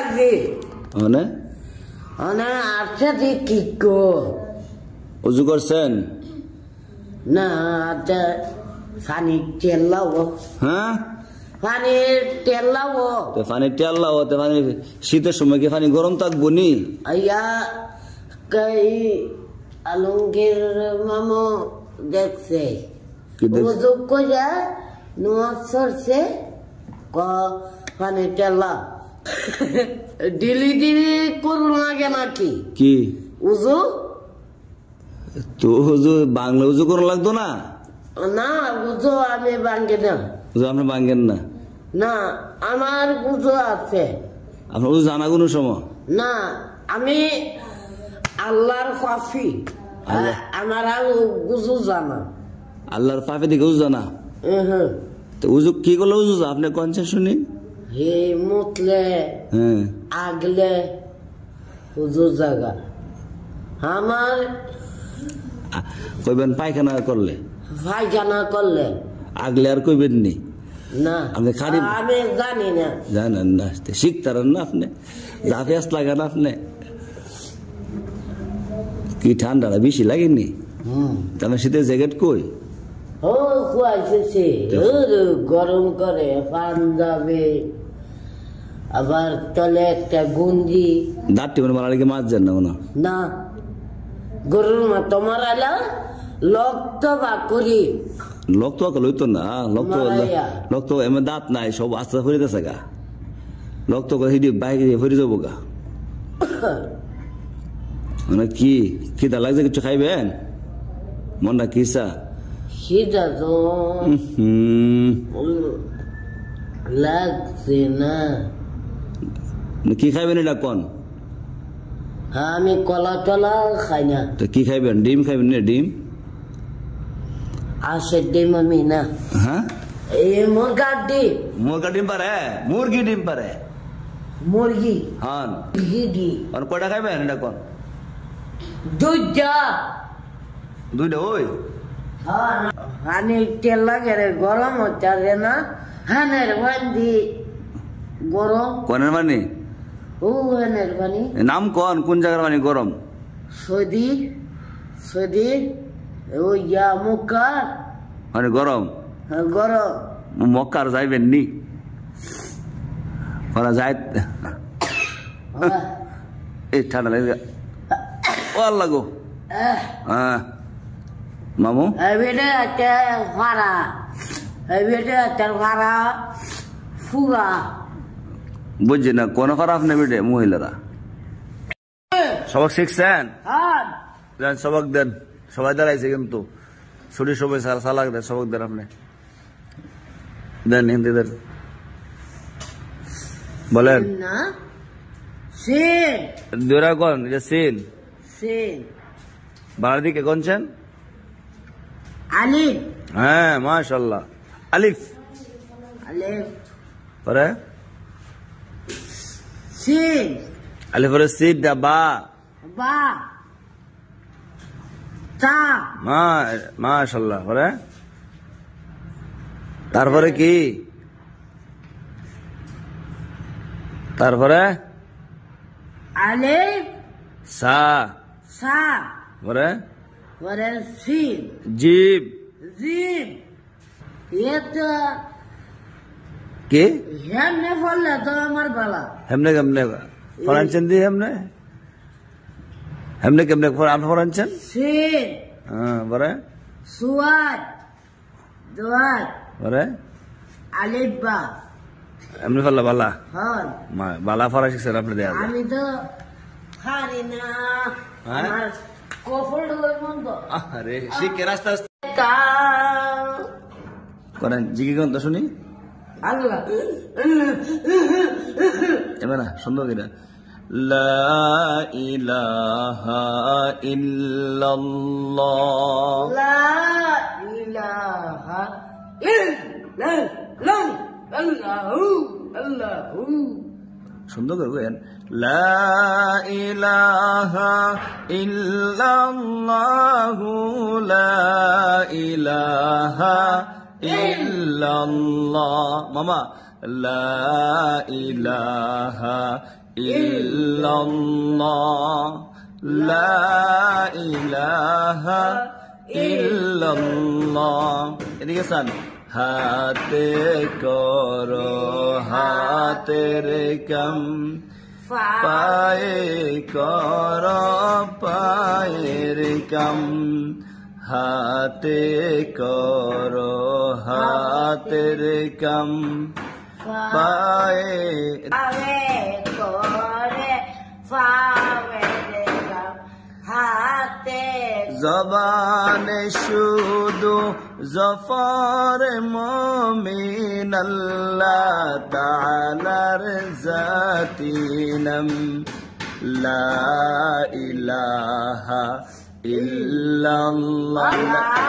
লাগবে মানে আচ্ছা কি কো উজু করছেন না আচ্ছা পানি তেল লাও হ্যাঁ পানির তেল লাও পানি তেল লাও পানি শীতের সময় কি পানি গরম থাকবো নি আইয়া কই আলমগীর মামু দেখছে উজু কইরা নোয়াজ সরছে ক পানি তেল লাও ডিলি করুন লাগে নাকি কি উজু তো উজু বাংলা উজু করা লাগতো না না উজু আমি ভাঙ্গি না উজু আপনি ভাঙ্গেন না না আমার উজু আছে আপনার উজু জানা কোনো সময় না আমি আল্লাহর কফি আমার উজু জানা আল্লাহর পাপে দিকে উজু জানা তো উজু কি করলে উজু আপনি কনসেন শুনি হে মুতলে আগলে উজু জায়গা আমার কইবেন পায়খানা করলে পায়খানা করলে আগলে আর কইবেন নি না আপনি খালি আমি জানি না জানেন না শিখতারেন না আপনি জাফিয়াস লাগান আপনি কি ঠান্ডাটা বেশি লাগেনি তাহলে শীতের জ্যাকেট কই ও কুয়াইছে গরম করে পাঞ্জাবে আবার তলে একটা গুঞ্জি দাঁতটি মানে মারা লেগে মাছ যান না মনে না গরুর মা তোমার আলা লক্ত বা করি লক্ত লইতো না লক্ত এমন দাঁত নাই সব আস্তে আস্তে ফরিতেছে গা লক্ত হিডি বাইরে ফরি যাবো গা মানে কি খিদা লাগছে কিছু খাইবেন মনটা কিসা খিদা তো লাগছে না কি খাইবেন এটা কোন আমি কলা টলা খাই না তো কি খাইবেন ডিম খাইবেন না ডিম আসে ডিম আমি না হ্যাঁ এই মুরগার ডিম ডিম পারে মুরগি ডিম পারে মুরগি হ্যাঁ মুরগি আর কয়টা খাইবেন এটা কোন দুইটা ওই হানি তেল লাগে রে গরম হচ্ছে না হানের বান্দি গরম কোনের মানে ও হানের বানি নাম কোন জায়গার মানে গরম সৌদি ও ইয়া মক্কা মানে গরম গরম মক্কার যাইবেন নি ওরা যায় এই ঠান্ডা লাগে ও আল্লাহ গো হ্যাঁ মামু বেটে একটা ভাড়া বেটে একটা ভাড়া ফুরা বুঝছি না কোন খারাপ আপনি বেটে মহিলারা সবক শিখছেন সবক দেন সবাই দাঁড়াইছে কিন্তু ছুটি সবাই সালাক দেন সবক দেন আপনি দেন হিন্দি দেন বলেন না সিন দুরা কোন সিন সিন বাংলা দিকে কোনছেন আলিফ হ্যাঁ মাশাআল্লাহ আলিফ পরে সিন আলিফ পরে সিন দা বা তা মাশাআল্লাহ পরে তারপরে কি তারপরে আলিফ সা পরে সিন জিব এটা কি হেমনে ফলে তো আমার বালা হেমনে কেমনে ফরানছেন দি হেমনে কেমনে ফরানছেন সিন পরে সুয়াদ দোয়াত পরে আলিফ বা এমনি ফেললা বালা হন বালা ফরা শিখছেন আপনি দেয়া আমি তো খারি না আমার কফল বন্ধ আরে শিখে রাস্তা করেন জিজ্ঞে কোন তো শুনি আল্লাহ এবার না সুন্দর কিনা লা ইলাহা ইল্লাল্লাহ লা ইলাহা ইল্লাল্লাহ আল্লাহু আল্লাহু সুন্দর করবেন লা ইলাহা ইল্লাল্লাহ লা ইলাহা ইল্লাল্লাহ মামা লা ইলাহা ইল্লাল্লাহ লা ইলাহা ইল্লাল্লাহ। এদিকে সান হাতে করো হাতের কাম পায়ে করো পায়ের কাম হাতে করো হাতের কাম পায়ে করে হাতে জবানে শুধু জফর মুমিন আল্লাহ তাআলার জাতি নাম লা ইলাহা ইল্লাল্লাহ।